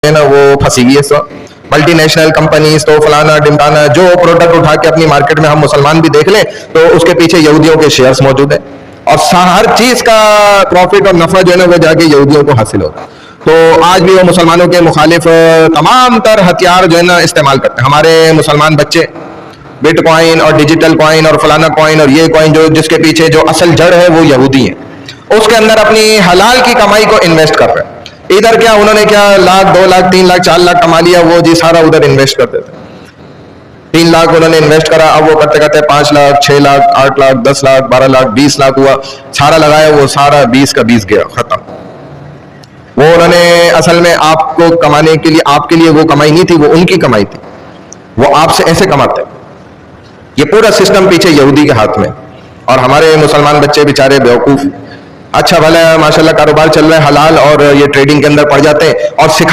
है ना वो फंसी गई है। मल्टीनेशनल कंपनीज तो फलाना डिमकाना जो प्रोडक्ट उठा के अपनी मार्केट में हम मुसलमान भी देख लें तो उसके पीछे यहूदियों के शेयर्स मौजूद हैं और हर चीज का प्रॉफिट और नफा जो है ना वो जाके यहूदियों को हासिल होता है। तो आज भी वो मुसलमानों के मुखालिफ तमाम तर हथियार जो है ना इस्तेमाल करते हैं। हमारे मुसलमान बच्चे बिटकॉइन और डिजिटल कॉइन और फलाना कॉइन और ये कॉइन जो जिसके पीछे जो असल जड़ है वो यहूदी है, उसके अंदर अपनी हलाल की कमाई को इन्वेस्ट कर रहे हैं। इधर क्या उन्होंने क्या लाख 2 लाख 3 लाख 4 लाख कमा लिया, वो जी सारा उधर इन्वेस्ट कर देते। 3 लाख उन्होंने इन्वेस्ट करा, अब वो करते करते 5 लाख 6 लाख 8 लाख 10 लाख 12 लाख 20 लाख हुआ, सारा लगाया वो सारा 20 का 20 गया, खत्म। वो उन्होंने असल में आपको कमाने के लिए, आपके लिए वो कमाई नहीं थी, वो उनकी कमाई थी, वो आपसे ऐसे कमाते। ये पूरा सिस्टम पीछे यहूदी के हाथ में और हमारे मुसलमान बच्चे बेचारे बेवकूफ। अच्छा भला माशाल्लाह कारोबार चल रहा है हलाल और ये ट्रेडिंग के अंदर पड़ जाते हैं और सिखा